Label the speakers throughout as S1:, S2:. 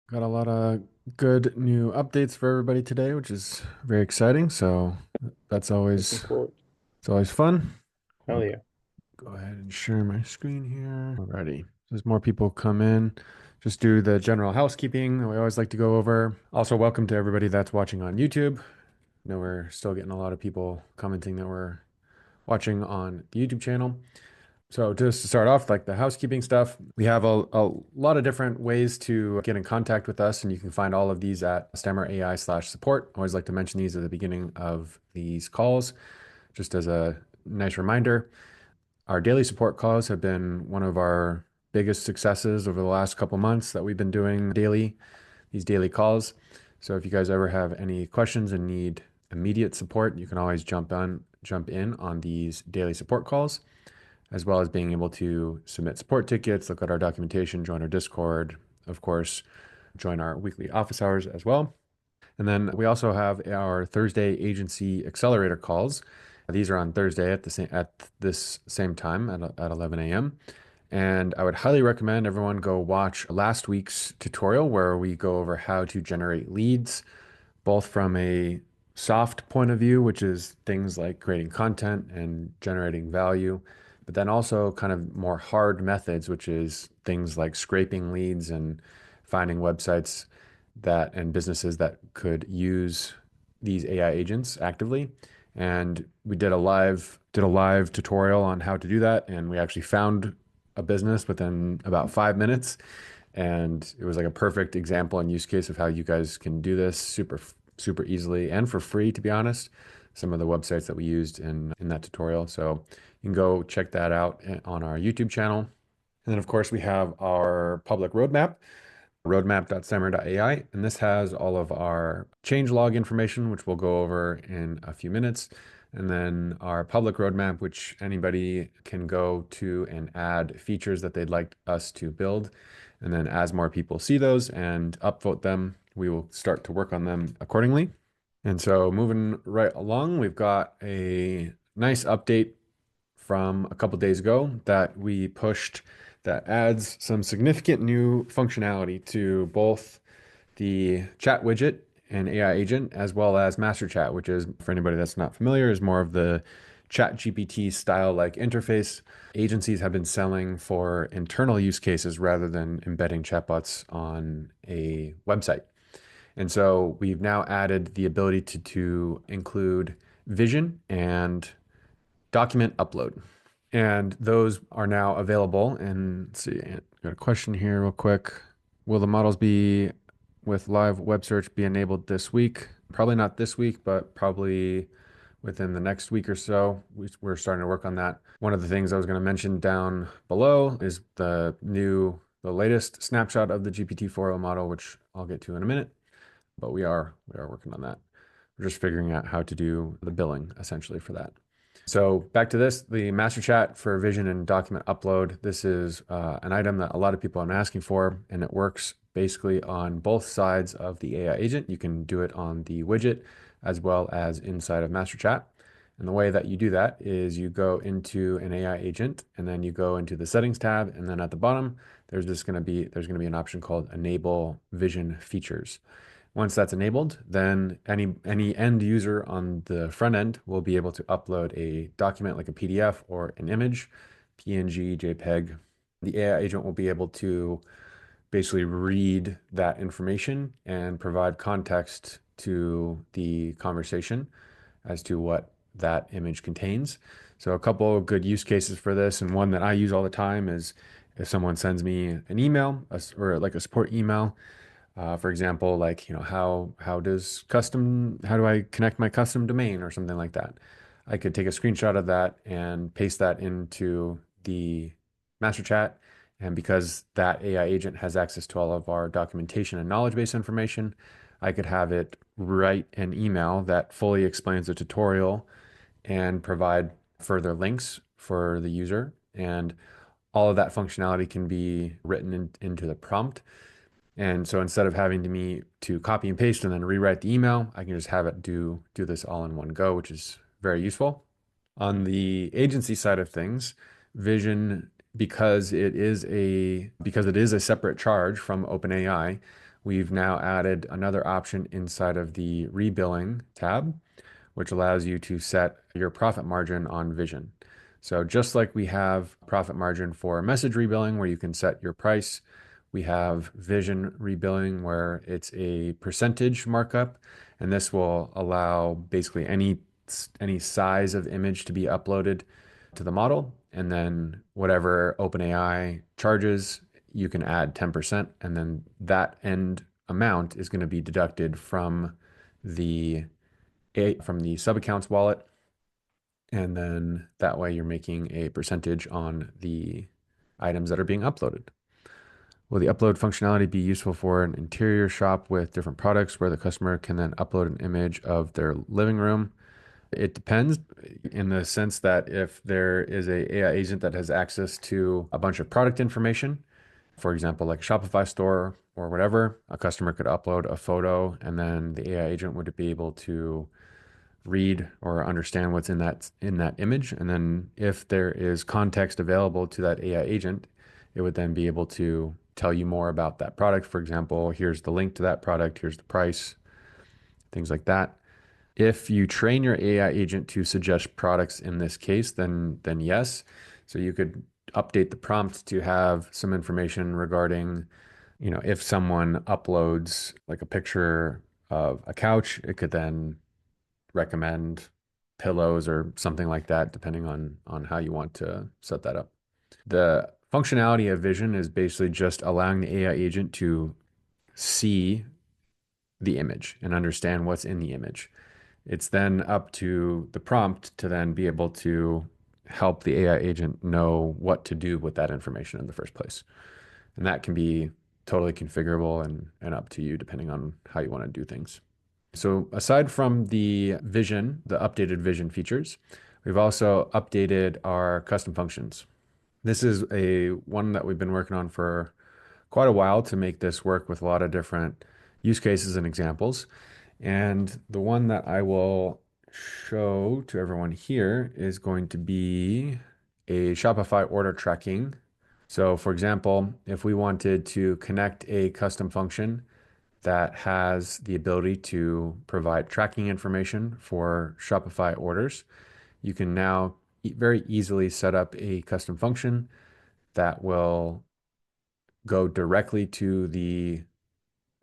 S1: Got a lot of good new updates for everybody today, which is very exciting. So that's
S2: Looking
S1: always
S2: forward.
S1: it's always fun.
S2: Hell
S1: I'll
S2: yeah.
S1: go ahead and share my screen here. Alrighty. As more people come in, just do the general housekeeping that we always like to go over. Also, welcome to everybody that's watching on YouTube. I know we're still getting a lot of people commenting that we're watching on the YouTube channel. So just to start off, like the housekeeping stuff, we have a lot of different ways to get in contact with us, and you can find all of these at Stammer AI/support. I always like to mention these at the beginning of these calls, just as a nice reminder. Our daily support calls have been one of our biggest successes over the last couple months that we've been doing daily, these daily calls. So if you guys ever have any questions and need immediate support, you can always jump in on these daily support calls, as well as being able to submit support tickets, look at our documentation, join our Discord, of course, join our weekly office hours as well. And then we also have our Thursday agency accelerator calls. These are on Thursday at this same time at 11 a.m. And I would highly recommend everyone go watch last week's tutorial where we go over how to generate leads, both from a soft point of view, which is things like creating content and generating value, but then also kind of more hard methods, which is things like scraping leads and finding websites that and businesses that could use these AI agents actively. And we did a live tutorial on how to do that, and we actually found a business within about 5 minutes. And it was like a perfect example and use case of how you guys can do this super easily and for free, to be honest. Some of the websites that we used in that tutorial. So you can go check that out on our YouTube channel. And then, of course, we have our public roadmap, roadmap.stammer.ai. And this has all of our change log information, which we'll go over in a few minutes. And then our public roadmap, which anybody can go to and add features that they'd like us to build. And then as more people see those and upvote them, we will start to work on them accordingly. And so moving right along, we've got a nice update from a couple days ago that we pushed that adds some significant new functionality to both the chat widget and AI agent, as well as master chat, which is, for anybody that's not familiar, is more of the chat GPT style like interface agencies have been selling for internal use cases rather than embedding chatbots on a website. And so we've now added the ability to include vision and document upload. And those are now available. And let's see, got a question here real quick. Will the models be with live web search be enabled this week? Probably not this week, but probably within the next week or so. We're starting to work on that. One of the things I was going to mention down below is the latest snapshot of the GPT-4o model, which I'll get to in a minute. But we are working on that. We're just figuring out how to do the billing essentially for that. So back to this, the master chat for vision and document upload. This is an item that a lot of people are asking for, and it works basically on both sides of the AI agent. You can do it on the widget as well as inside of master chat. And the way that you do that is you go into an AI agent and then you go into the settings tab, and then at the bottom there's going to be an option called enable vision features. Once that's enabled, then any end user on the front end will be able to upload a document like a PDF or an image, PNG, JPEG. The AI agent will be able to basically read that information and provide context to the conversation as to what that image contains. So a couple of good use cases for this, and one that I use all the time is if someone sends me an email or like a support email, for example, like, how do I connect my custom domain or something like that? I could take a screenshot of that and paste that into the master chat. And because that AI agent has access to all of our documentation and knowledge base information, I could have it write an email that fully explains the tutorial and provide further links for the user. And all of that functionality can be written into the prompt. And so instead of having to copy and paste and then rewrite the email, I can just have it do this all in one go, which is very useful. On the agency side of things, Vision, because it is a separate charge from OpenAI, we've now added another option inside of the rebilling tab, which allows you to set your profit margin on Vision. So just like we have profit margin for message rebilling where you can set your price, we have Vision rebilling where it's a percentage markup, and this will allow basically any size of image to be uploaded to the model, and then whatever OpenAI charges, you can add 10%, and then that end amount is going to be deducted the from the sub accounts wallet, and then that way you're making a percentage on the items that are being uploaded. Will the upload functionality be useful for an interior shop with different products where the customer can then upload an image of their living room? It depends in the sense that if there is a AI agent that has access to a bunch of product information, for example, like a Shopify store or whatever, a customer could upload a photo and then the AI agent would be able to read or understand what's in that image. And then if there is context available to that AI agent, it would then be able to tell you more about that product. For example, here's the link to that product, here's the price, things like that. If you train your AI agent to suggest products in this case, then yes. So you could update the prompt to have some information regarding, if someone uploads like a picture of a couch, it could then recommend pillows or something like that, depending on how you want to set that up. The functionality of Vision is basically just allowing the AI agent to see the image and understand what's in the image. It's then up to the prompt to then be able to help the AI agent know what to do with that information in the first place. And that can be totally configurable and up to you depending on how you want to do things. So aside from the updated Vision features, we've also updated our custom functions. This is a one that we've been working on for quite a while to make this work with a lot of different use cases and examples. And the one that I will show to everyone here is going to be a Shopify order tracking. So for example, if we wanted to connect a custom function that has the ability to provide tracking information for Shopify orders, you can now very easily set up a custom function that will go directly to the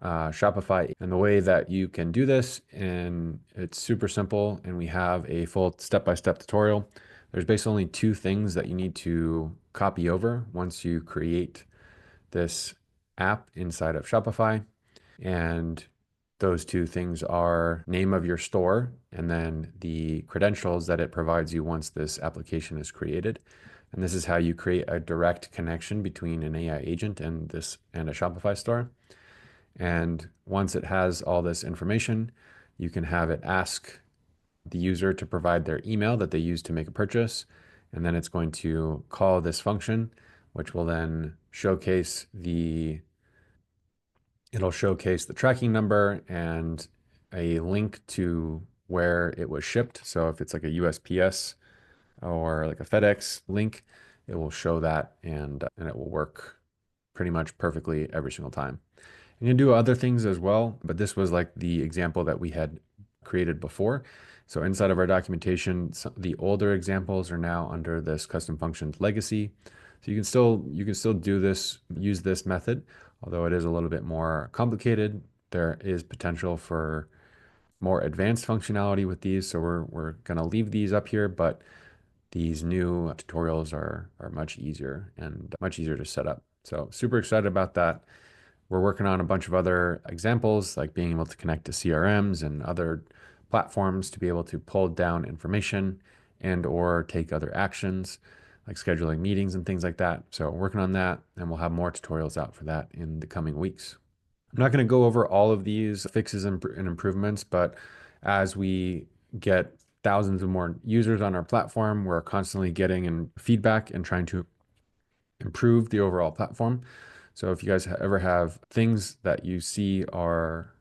S1: Shopify. And the way that you can do this, and it's super simple, and we have a full step-by-step tutorial. There's basically only two things that you need to copy over once you create this app inside of Shopify. And those two things are name of your store and then the credentials that it provides you once this application is created. And this is how you create a direct connection between an AI agent and a Shopify store. And once it has all this information, you can have it ask the user to provide their email that they use to make a purchase. And then it's going to call this function, which will then it'll showcase the tracking number and a link to where it was shipped. So if it's like a USPS or like a FedEx link, it will show that and it will work pretty much perfectly every single time. You can do other things as well, but this was like the example that we had created before. So inside of our documentation, the older examples are now under this custom functions legacy. So you can still use this method, although it is a little bit more complicated. There is potential for more advanced functionality with these, so we're gonna leave these up here, but these new tutorials are much easier and much easier to set up. So super excited about that. We're working on a bunch of other examples, like being able to connect to CRMs and other platforms to be able to pull down information and or take other actions, like scheduling meetings and things like that. So working on that, and we'll have more tutorials out for that in the coming weeks. I'm not going to go over all of these fixes and improvements, but as we get thousands of more users on our platform, we're constantly getting in feedback and trying to improve the overall platform. So if you guys ever have things that you see are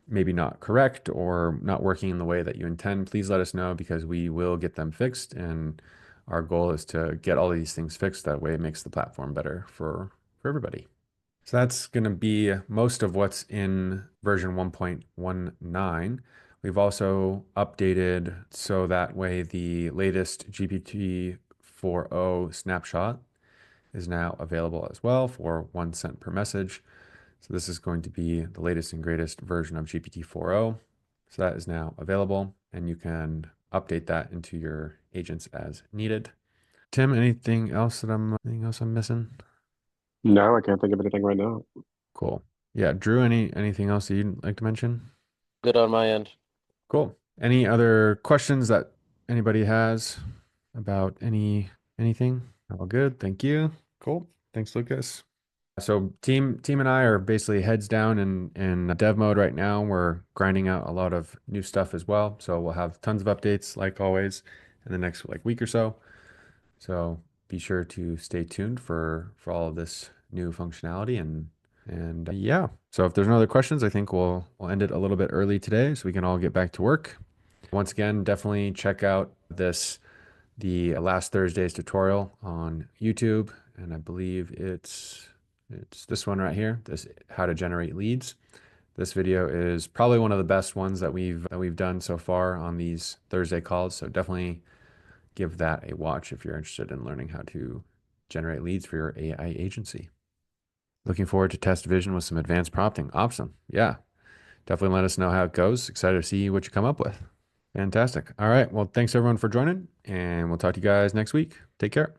S1: maybe not correct or not working in the way that you intend, please let us know because we will get them fixed. And our goal is to get all these things fixed. That way it makes the platform better for everybody. So that's going to be most of what's in version 1.19. We've also updated so that way the latest GPT 4.0 snapshot is now available as well for 1 cent per message. So this is going to be the latest and greatest version of GPT 4.0. So that is now available, and you can update that into your agents as needed. Tim, anything else I'm missing?
S2: No, I can't think of anything right now.
S1: Cool. Yeah, Drew, anything else that you'd like to mention?
S3: Good on my end.
S1: Cool. Any other questions that anybody has about anything? All good. Thank you. Cool. Thanks, Lucas. So team and I are basically heads down in dev mode right now. We're grinding out a lot of new stuff as well. So we'll have tons of updates like always in the next like week or so. So be sure to stay tuned for all of this new functionality and yeah. So if there's no other questions, I think we'll end it a little bit early today so we can all get back to work. Once again, definitely check out the last Thursday's tutorial on YouTube, and I believe it's this one right here, this how to generate leads. This video is probably one of the best ones that we've done so far on these Thursday calls. So definitely give that a watch if you're interested in learning how to generate leads for your AI agency. Looking forward to test vision with some advanced prompting. Awesome. Yeah. Definitely let us know how it goes. Excited to see what you come up with. Fantastic. All right. Well, thanks everyone for joining, and we'll talk to you guys next week. Take care.